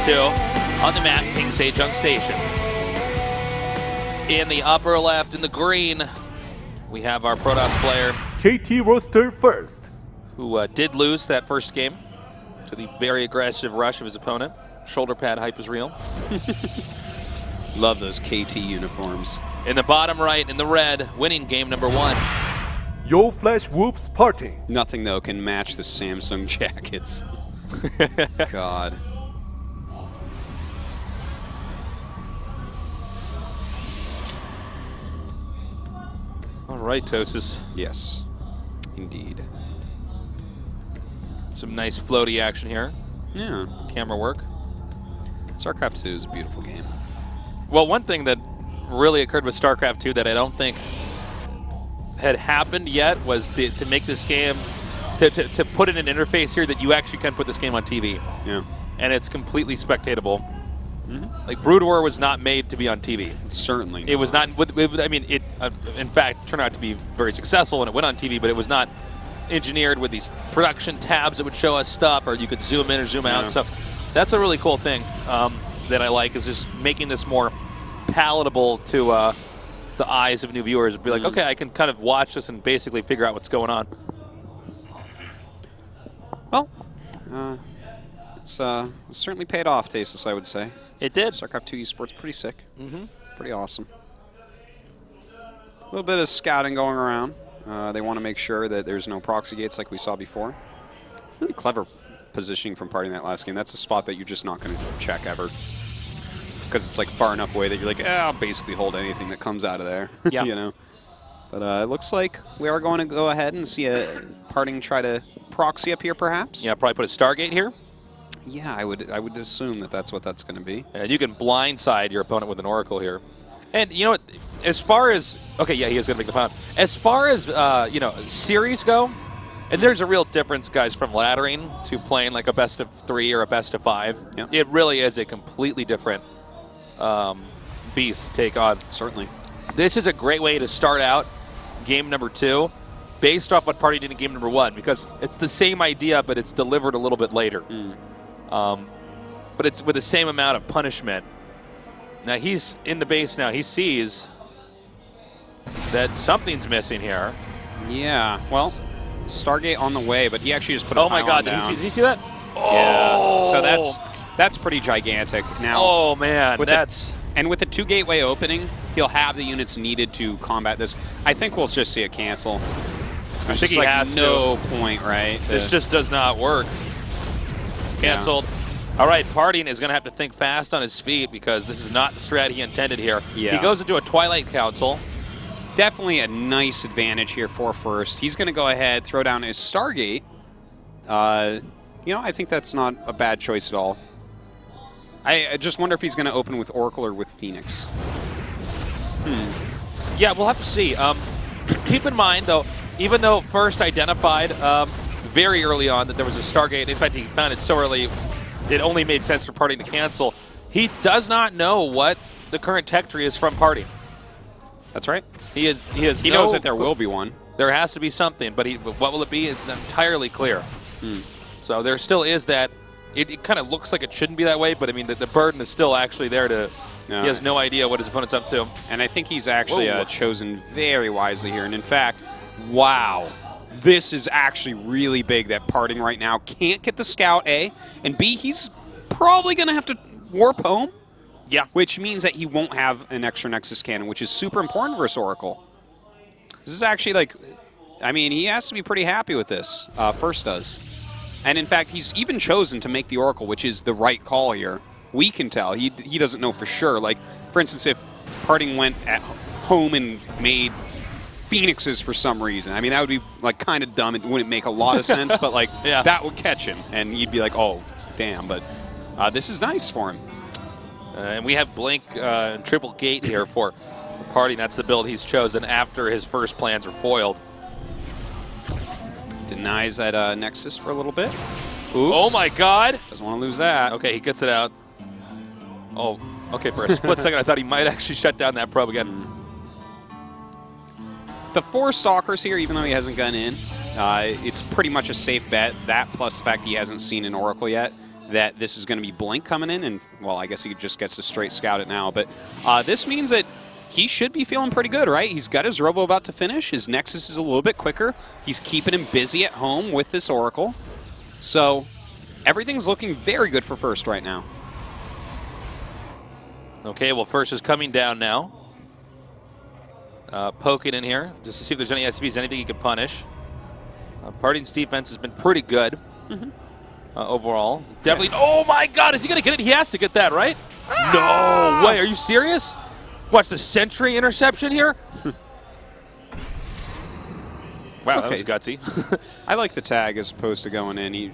2 on the map King Sejong Station. In the upper left, in the green, we have our Protoss player, KT roster first, who did lose that first game to the very aggressive rush of his opponent. Shoulder pad hype is real. Love those KT uniforms. In the bottom right, in the red, winning game number 1. Yo Flash Whoops PartinG. Nothing, though, can match the Samsung jackets. God. All right, Tosis. Yes, indeed. Some nice floaty action here. Yeah. Camera work. StarCraft II is a beautiful game. Well, one thing that really occurred with StarCraft II that I don't think had happened yet was to make this game, to put in an interface here that you actually can put this game on TV. Yeah. And it's completely spectatable. Like, Brood War was not made to be on TV. Certainly It was not, I mean, it in fact turned out to be very successful when it went on TV, but it was not engineered with these production tabs that would show us stuff, or you could zoom in or zoom out. So that's a really cool thing that I like, is just making this more palatable to the eyes of new viewers. Be like, okay, I can kind of watch this and basically figure out what's going on. Well, it's certainly paid off, Tasis, I would say. It did. StarCraft II esports, pretty sick. Pretty awesome. A little bit of scouting going around. They want to make sure that there's no proxy gates like we saw before. Really clever positioning from PartinG that last game. That's a spot that you're just not going to check ever, because it's like far enough away that you're like, I'll basically hold anything that comes out of there. Yeah. You know. But it looks like we are going to go ahead and see a PartinG try to proxy up here, perhaps. Yeah, probably put a Stargate here. Yeah, I would assume that that's what that's going to be. And you can blindside your opponent with an Oracle here. And you know what? As far as, okay, yeah, he is going to make the pound. As far as you know, series go, and there's a real difference, guys, from laddering to playing like a best of 3 or a best of 5. Yep. It really is a completely different beast to take on. Certainly. This is a great way to start out game number 2, based off what PartinG did in game number 1, because it's the same idea, but it's delivered a little bit later. But it's with the same amount of punishment. Now he's in the base now. He sees that something's missing here. Yeah, well, Stargate on the way, but he actually just put a Oh my God, pylon down. did you see that? Yeah, so that's pretty gigantic. Now, oh man, with that's... And with the 2 gateway opening, he'll have the units needed to combat this. I think we'll just see a cancel. There's think just he like has no point, right? This just does not work. Canceled. Yeah. All right, PartinG is going to have to think fast on his feet, because this is not the strat he intended here. Yeah. He goes into a Twilight Council. Definitely a nice advantage here for first. He's going to go ahead, throw down his Stargate. You know, I think that's not a bad choice at all. I just wonder if he's going to open with Oracle or with Phoenix. Yeah, we'll have to see. Keep in mind, though, even though First identified very early on that there was a Stargate, in fact, he found it so early it only made sense for PartinG to cancel, he does not know what the current tech tree is from PartinG. That's right. He knows that there will be one. There has to be something, but what will it be? It's not entirely clear. So there still is that. It kind of looks like it shouldn't be that way, but I mean, the burden is still actually there to... He has no idea what his opponent's up to. And I think he's actually chosen very wisely here. And in fact, wow, this is actually really big that PartinG right now can't get the scout, A, and B, he's probably going to have to warp home. Yeah. Which means that he won't have an extra Nexus cannon, which is super important versus Oracle. This is actually like, I mean, he has to be pretty happy with this. First does. And in fact, he's even chosen to make the Oracle, which is the right call here. We can tell. He doesn't know for sure. Like, for instance, if PartinG went at home and made Phoenixes for some reason, I mean, that would be like kind of dumb. It wouldn't make a lot of sense, but like that would catch him, and you'd be like, oh, damn. But this is nice for him. And we have Blink and Triple Gate here for PartinG. That's the build he's chosen after his first plans were foiled. Denies that Nexus for a little bit. Oops. Oh my God! Doesn't want to lose that. Okay, he gets it out. Oh, okay, for a split second I thought he might actually shut down that probe again. The 4 Stalkers here, even though he hasn't gone in, it's pretty much a safe bet. That plus the fact he hasn't seen an Oracle yet. that this is going to be Blink coming in, and, well, I guess he just gets to straight scout it now. But this means that he should be feeling pretty good, right? He's got his Robo about to finish. His Nexus is a little bit quicker. He's keeping him busy at home with this Oracle. So everything's looking very good for First right now. Okay, well, First is coming down now. Poking in here just to see if there's any SCVs, anything he can punish. PartinG's defense has been pretty good overall. Definitely. Yeah. Oh my God, is he going to get it? He has to get that, right? No way. Are you serious? Watch the Sentry interception here. Wow, that was gutsy. I like the tag as opposed to going in. You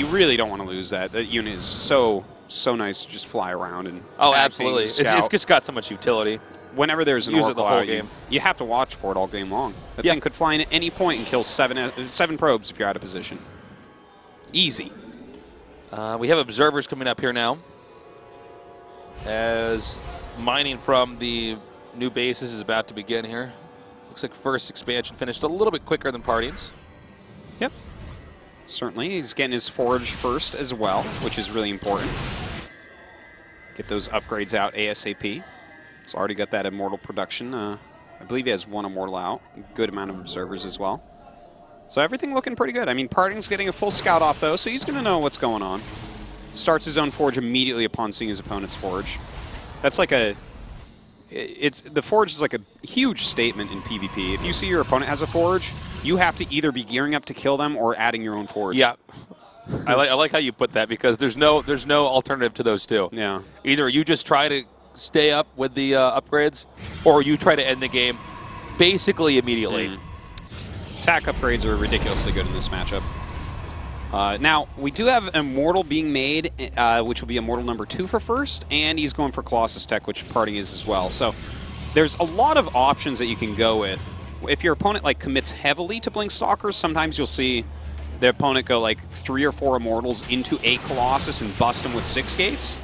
really don't want to lose that. That unit is so nice to just fly around and absolutely. It's just got so much utility. Whenever there's an Oracle the whole out, game. You have to watch for it all game long. That thing could fly in at any point and kill seven probes if you're out of position. Easy. We have observers coming up here now, as mining from the new bases is about to begin here. Looks like First expansion finished a little bit quicker than PartinG's. Yep. Certainly. He's getting his Forge first as well, which is really important. Get those upgrades out ASAP. He's already got that Immortal production. I believe he has one Immortal out. A good amount of observers as well. So everything looking pretty good. I mean, PartinG's getting a full scout off, though, so he's going to know what's going on. Starts his own Forge immediately upon seeing his opponent's Forge. That's like the Forge is like a huge statement in PvP. If you see your opponent has a Forge, you have to either be gearing up to kill them or adding your own Forge. Yeah. I like how you put that, because there's no alternative to those two. Yeah. Either you just try to stay up with the upgrades, or you try to end the game basically immediately. Attack upgrades are ridiculously good in this matchup. Now, we do have an Immortal being made, which will be Immortal number 2 for First, and he's going for Colossus Tech, which PartinG is as well. So there's a lot of options that you can go with. If your opponent commits heavily to Blink Stalkers, sometimes you'll see the opponent go 3 or 4 Immortals into a Colossus and bust them with 6 gates.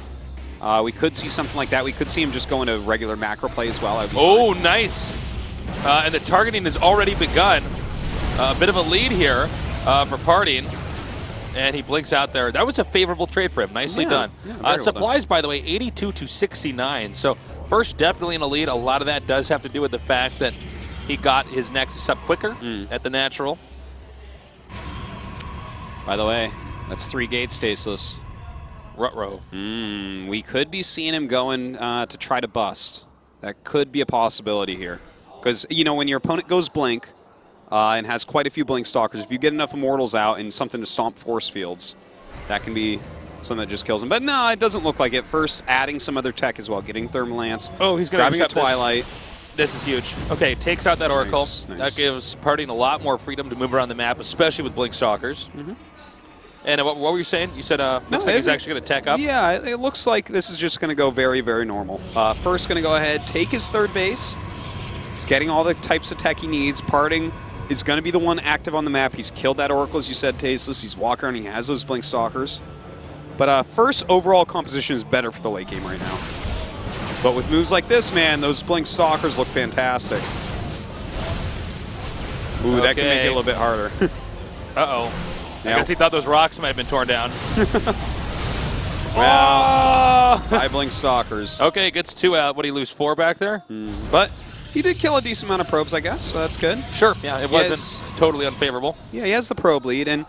We could see something like that. We could see him just go into regular macro play as well. Oh, nice. And the targeting has already begun. A bit of a lead here for PartinG. And he blinks out there. That was a favorable trade for him. Nicely done. Yeah, supplies, by the way, 82 to 69. So First definitely in a lead. A lot of that does have to do with the fact that he got his Nexus up quicker at the natural. By the way, that's 3 gates tasteless. Ruh-roh. We could be seeing him going to try to bust. That could be a possibility here. Because, when your opponent goes Blink and has quite a few Blink Stalkers, if you get enough Immortals out and something to stomp force fields, that can be something that just kills him. But no, it doesn't look like it. First, adding some other tech as well, getting Thermal Lance. Oh, he's going to grabbing a Twilight. This is huge. Okay, takes out that Oracle. Nice. That gives PartinG a lot more freedom to move around the map, especially with Blink Stalkers. And what were you saying? You said looks like he's actually going to tech up? Yeah, it looks like this is just going to go very, very normal. First going to go ahead, take his 3rd base. He's getting all the types of tech he needs. PartinG is going to be the one active on the map. He's killed that Oracle, as you said, Tasteless. He's walking around. He has those Blink Stalkers. But First overall composition is better for the late game right now. But with moves like this, man, those Blink Stalkers look fantastic. Ooh, that can make it a little bit harder. Uh-oh. I guess he thought those rocks might have been torn down. Wow. 5 Blink Stalkers. Okay, gets 2 out. What, did he lose 4 back there? But he did kill a decent amount of probes, I guess, so that's good. Sure, yeah, it wasn't totally unfavorable. Yeah, he has the probe lead, and,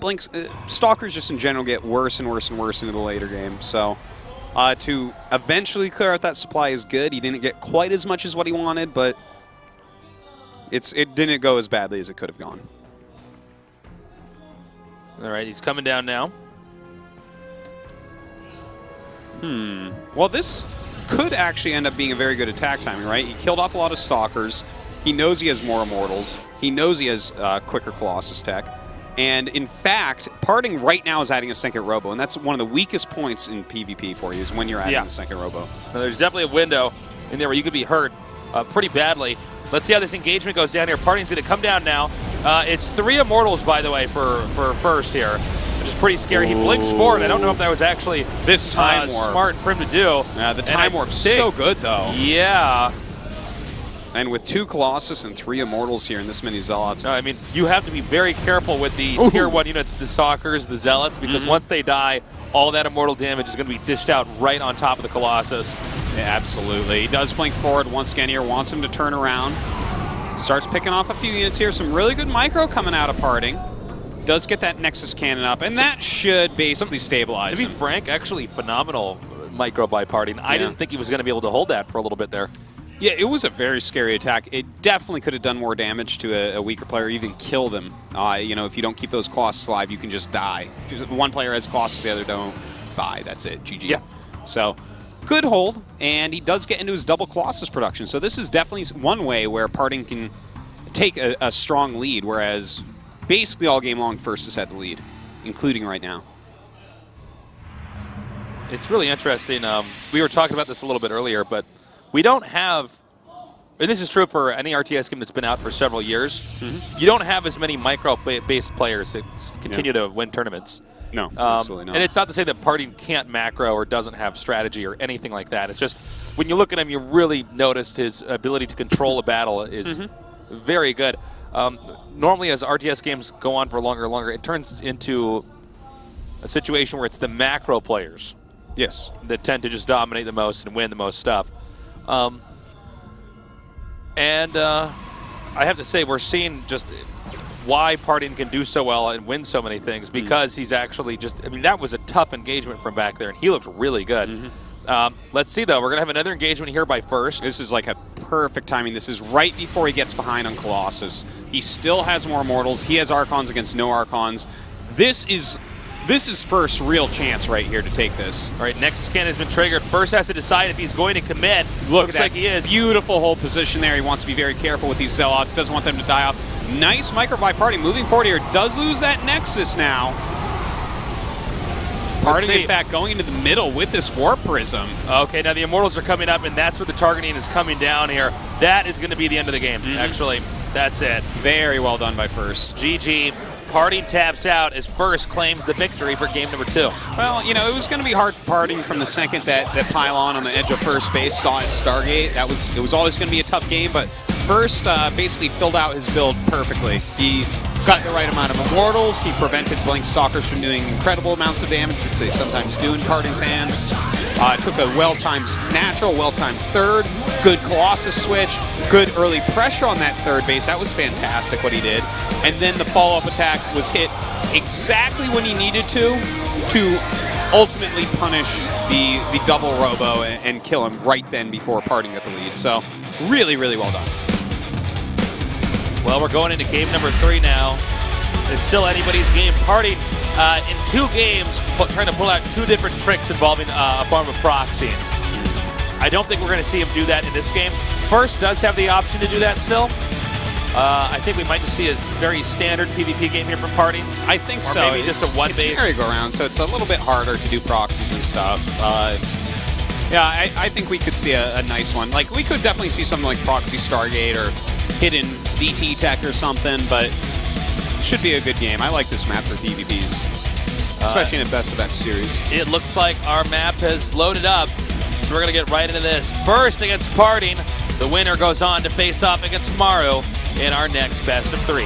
Blink Stalkers just in general get worse and worse and worse into the later game, so to eventually clear out that supply is good. He didn't get quite as much as what he wanted, but it didn't go as badly as it could have gone. All right, he's coming down now. Well, this could actually end up being a very good attack timing, right? He killed off a lot of Stalkers. He knows he has more Immortals. He knows he has quicker Colossus tech. And in fact, PartinG right now is adding a second Robo, and that's one of the weakest points in PvP for you, is when you're adding a second Robo. Now, there's definitely a window in there where you could be hurt pretty badly. Let's see how this engagement goes down here. PartinG's going to come down now. It's 3 Immortals, by the way, for First here, which is pretty scary. He blinks forward. I don't know if that was actually this time warp smart for him to do. Yeah, the time warp's so good, though. Yeah. And with 2 Colossus and 3 Immortals here and this many Zealots. No, I mean, you have to be very careful with the Tier 1 units, the Stalkers, the Zealots, because once they die, all that Immortal damage is going to be dished out right on top of the Colossus. Yeah, absolutely. He does blink forward once again here, wants him to turn around. Starts picking off a few units here. Some really good micro coming out of PartinG. Does get that Nexus Cannon up, and that should basically stabilize To be him. frank, actually phenomenal micro by PartinG. I didn't think he was going to be able to hold that for a little bit there. Yeah, it was a very scary attack. It definitely could have done more damage to a weaker player, even killed him. You know, if you don't keep those Colossus alive, you can just die. If one player has Colossus, the other don't, bye. That's it. GG. Yeah. So, good hold, and he does get into his double Colossus production. So this is definitely one way where PartinG can take a strong lead, whereas basically all game long First has had the lead, including right now. It's really interesting. We were talking about this a little bit earlier, but we don't have, and this is true for any RTS game that's been out for several years, you don't have as many micro-based players that continue to win tournaments. No, absolutely not. And it's not to say that PartinG can't macro or doesn't have strategy or anything like that. It's just when you look at him, you really notice his ability to control a battle is very good. Normally, as RTS games go on for longer and longer, it turns into a situation where it's the macro players that tend to just dominate the most and win the most stuff. I have to say, we're seeing just why PartinG can do so well and win so many things, because he's actually just, I mean, that was a tough engagement from back there, and he looked really good. Let's see, though. We're going to have another engagement here by First. This is like a perfect timing. This is right before he gets behind on Colossus. He still has more Immortals. He has Archons against no Archons. This is First's real chance right here to take this. All right, Nexus Cannon has been triggered. First has to decide if he's going to commit. Looks like he is. Beautiful hold position there. He wants to be very careful with these Zealots. Doesn't want them to die off. Nice micro by PartinG. Moving forward here. Does lose that Nexus now. PartinG, in fact, going into the middle with this Warp Prism. Okay, now the Immortals are coming up, and that's where the targeting is coming down here. That is going to be the end of the game, actually. That's it. Very well done by First. GG. PartinG taps out as First claims the victory for game number 2. Well, you know, it was going to be hard for PartinG from the second that Pylon on the edge of first base saw his Stargate. It was always going to be a tough game, but First basically filled out his build perfectly. He got the right amount of Immortals. He prevented Blink Stalkers from doing incredible amounts of damage, which they sometimes do in PartinG's hands. Took a well-timed natural, well-timed third. Good Colossus switch. Good early pressure on that third base. That was fantastic what he did. And then the follow-up attack was hit exactly when he needed to ultimately punish the double Robo and kill him right then before PartinG got the lead. So really, really well done. Well, we're going into game number 3 now. It's still anybody's game. PartinG in 2 games trying to pull out 2 different tricks involving a form of Proxy. I don't think we're going to see him do that in this game. First does have the option to do that still. I think we might just see a very standard PvP game here from PartinG. I think or so. Maybe just a one-base. It's merry-go-round, so it's a little bit harder to do proxies and stuff. Yeah, I think we could see a nice one. Like, we could definitely see something like Proxy Stargate or hidden DT tech or something, but it should be a good game. I like this map for PvPs, especially in a Best of X series. It looks like our map has loaded up, so we're going to get right into this. First against PartinG. The winner goes on to face off against Maru in our next Best of 3.